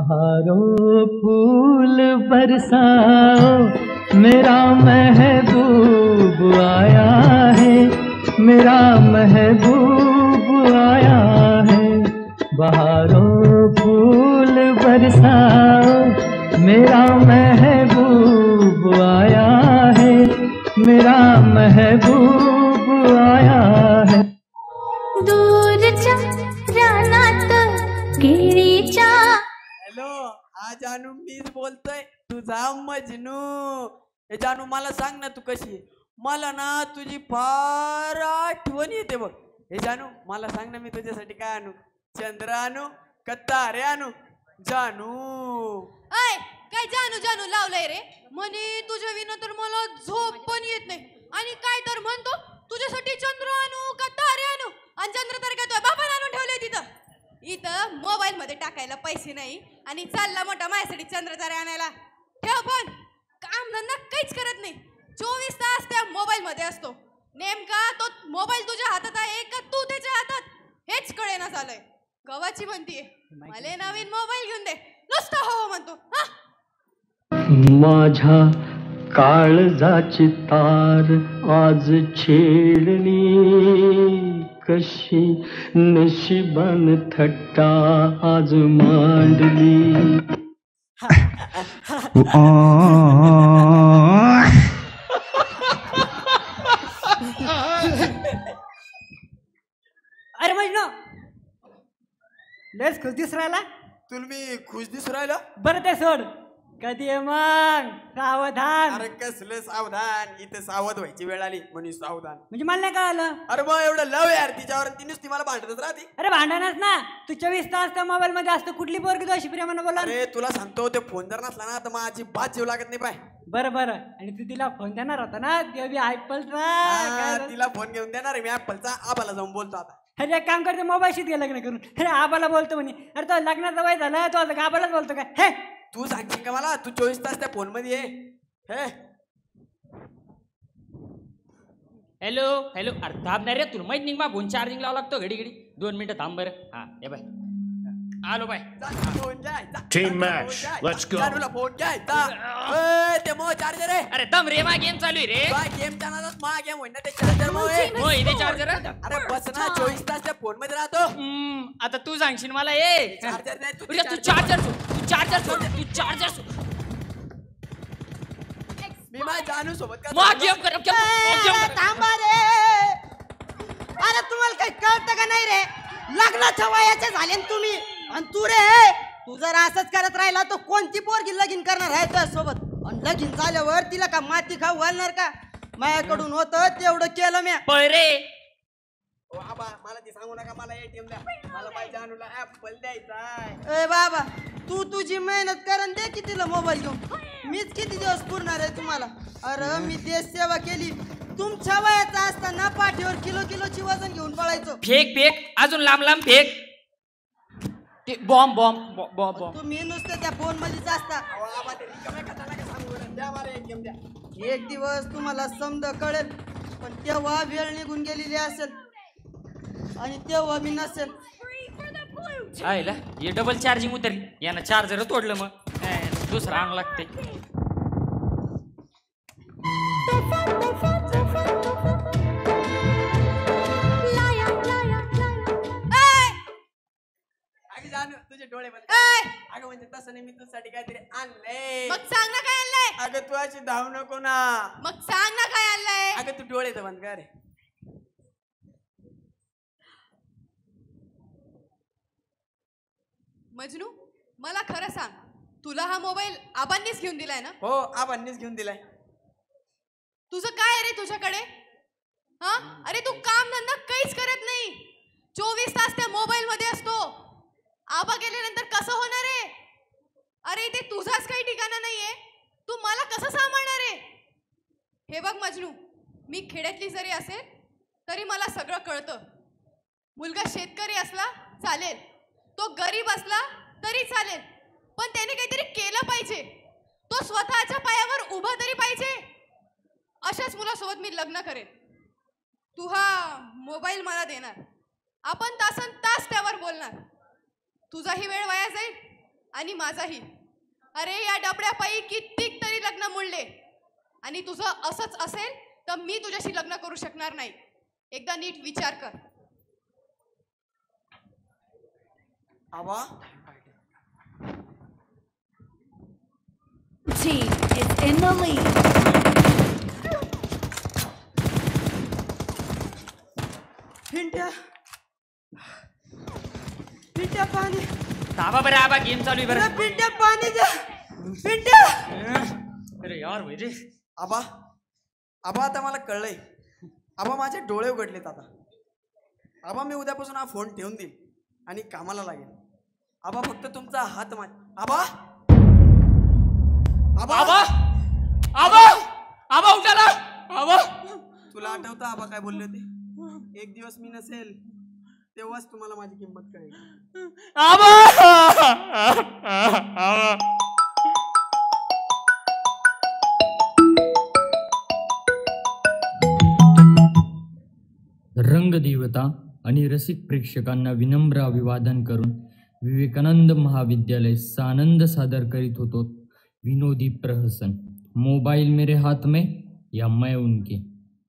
बहारों फूल बरसाओ मेरा महबूब आया है, मेरा महबूब आया है। बहारों फूल बरसाओ मेरा महबूब आया है, मेरा महबूब आया है। दूरच्या रानात गिरीच्या हॅलो, हा जानू मीच बोलतोय, तुझा मजनू. हे जानू मला सांग ना, तू कशी आहे? मला ना तुझी फार आठवण येते बघ. हे जानू मला सांग ना, मी तुझ्यासाठी काय आणू? चंद्र आणू का तारे आणू? जानू अय काय जानू जानू लावलंय रे म्हणे तुझ्या विना तर मला झोप पण येत नाही. आणि काय तर म्हणतो तुझ्यासाठी चंद्र आणू का तारे आणू? आणि चंद्र तर काय तुझ्या बापाने आणून ठेवलंय तिथं. इथं मोबाईल मध्ये टाकायला पैसे नाही आणि चालला मोठा माझ्यासाठी चंद्र तारे आणायला. ठेव पण काम धंदा काहीच करत नाही. 24 तास त्या मोबाईल मध्ये असतो. नेमका तो मोबाईल तुझ्या हातात आहे का तू त्याच्या हातात हेच कळेना झालंय. गवाची म्हणतीये मला नवीन मोबाईल घेऊन दे, नुसता हो म्हणतो. माझ्या काळजाची तार आज छेडली, कशी नशिबान थट्टा आज मांडली. अरे मजनू लस खुश दिस राहिला. तुला मी खुश दिसू राहिलो? बरं ते सोड, कधी आहे मग सावधान. अरे कसलं सावधान, इथे सावध व्हायची वेळ आली म्हणून सावधान. म्हणजे मला नाही कळालं. अरे मग एवढं लव यार तिच्यावर, ती नुसती मला भांडतच राहते. अरे भांडणच ना, तू 24 तास त्या मोबाईल मध्ये असतो. कुठली पोरगी तू अशी प्रेमानं बोला. अरे तुला सांगतो, ते फोन जर नसला ना तर माझी बात जीव लागत नाही पाय. बरं बरं, आणि तू तिला फोन देणार होता ना, ते बी ऍपल. तिला फोन घेऊन देणार आहे मी ऍपलचा. आबाला जाऊन बोलतो आता. अरे एक काम करते, मोबाईलशीच घे लग्न करून. अरे आबाला बोलतो म्हणे. अरे तो लग्नाचा वय झालं, तो आता आबालाच बोलतो काय? हे तू सांगशील का मला? तू 24 तास त्या फोन मध्ये आहे. हे हॅलो हॅलो, अरे थांब नाही रे, तुला माहित नाही मा फोन चार्जिंग लावा लागतो घडी घडी. 2 मिनिटं थांब बरं. हा ये बाय, आलो बाय. फोन घ्यायचा. Team match, let's go. जानूला फोन घ्यायचा. ते मो चार्जर आहे. अरे दम रे, मा गेम चालू आहे रे. गेम चालणार, मा गेम होईना ते चार्जर मो इथे चार्जर. अरे बस ना, 24 तास त्या फोन मध्ये राहतो. आता तू सांगशील मला. ए चार्जर नाही तू चार्जर सोड, तू चार्जर सोड, तू चार्जर सोड. मी माझ्या जानू सोबत मा गेम कर. थांबा रे. अरे तुम्हाला काही कळतं का नाही रे? लग्नाच्या वयाचे झाले ना तुम्ही. आणि तू रे, तू जर असंच करत राहिला तर कोणती पोरगी लगीन करणार आहे तुझ्या सोबत? आणि लगीन झाल्यावर तिला का माती खाऊ घालणार का? माझ्याकडून होतं तेवढं केलं मी. पळ रे. बाबा मला ती सांगू नका, मला एटीएम द्या. मला माझ्या जानूला ऍपल द्यायचा. ए बाबा, तू तुझी मेहनत कर आणि दे की तिला मोबाईल घेऊन. मीच किती दिवस पुरणार आहे तुम्हाला? अरे मी देश सेवा केली. तुमच्या वयाचा असताना पाठीवर किलोची वजन घेऊन पळायचो. फेक फेक, अजून लांब लांब फेक. ते बॉम्ब बॉम्ब बॉम्ब बॉम्ब. तुम्ही नुसतं त्या फोन मध्येच असता. बाबा ते रिकाम्या कथाला का सांगू बरं? द्या मला एटीएम द्या. एक दिवस तुम्हाला समज कळेल, पण तेव्हा वेळ निघून गेलेली असेल आणि तेव्हा मी नसेल. आयला हे डबल चार्जिंग उतरली. यानं चार्जर तोडलं, मग दुसरं आण लागते. जानू तुझे डोळे बंद. अगं म्हणजे तसं नाही, मी तुझ्यासाठी काहीतरी आणलंय. मग सांग ना काय आणलंय. अगं तू अशी धावू नको ना. मग सांग ना काय आणलंय. अगं तू डोळे तर बंद कर. मजनू मला खरं सांग, तुला हा मोबाईल आबांनीच घेऊन दिलाय ना? हो, आबांनीच घेऊन दिलाय. तुझं काय रे तुझ्याकडे? हा, अरे तू काम धंदा काहीच करत नाही. 24 तास त्या मोबाईल मध्ये असतो. आबा गेल्यानंतर कसं होणार आहे? अरे ते तुझाच काही ठिकाणा नाहीये. तू मला कसं सांभाळणार आहे? हे बघ मजनू, मी खेड्यातली जरी असेल तरी मला सगळं कळतं. मुलगा शेतकरी असला चालेल, तो गरीब असला तरी चालेल, पण त्याने काहीतरी केलं पाहिजे. तो स्वतःच्या पायावर उभा तरी पाहिजे. अशाच मुलासोबत मी लग्न करेन. तू हा मोबाईल मला देणार, आपण तासन तास त्यावर बोलणार. तुझाही वेळ वाया जाईल आणि माझाही. अरे या डबड्यापायी कित्येक तरी लग्न मोडले आणि तुझं असंच असेल तर मी तुझ्याशी लग्न करू शकणार नाही. एकदा नीट विचार कर. आबा Team is in the lead. Pintya Pintya पाणी. ताबा बरं आबा गेम चालू आहे अरे बरं. पिंट्या पाणी द्या. पिंट्या अरे यार म्हणजे आबा आबा आता मला कळलंय. आबा माझे डोळे उघडलेत आता. आबा मी उद्यापासून हा फोन ठेवून देईल आणि कामाला लागेल. आबा फक्त तुमचा हात आबा आबा आबा आबा आबा उठाला. आबा तुला आठवतं आबा काय बोलले होते? एक दिवस मी नसेल तेव्हाच तुम्हाला माझी किंमत कळेल. आबा आबा रंगदेवता आणि रसिक प्रेक्षकांना विनम्र अभिवादन करून विवेकानंद महाविद्यालय सानंद सादर करीत होतो विनोदी प्रहसन. मोबाइल मेरे हाथ में या मैं उनके.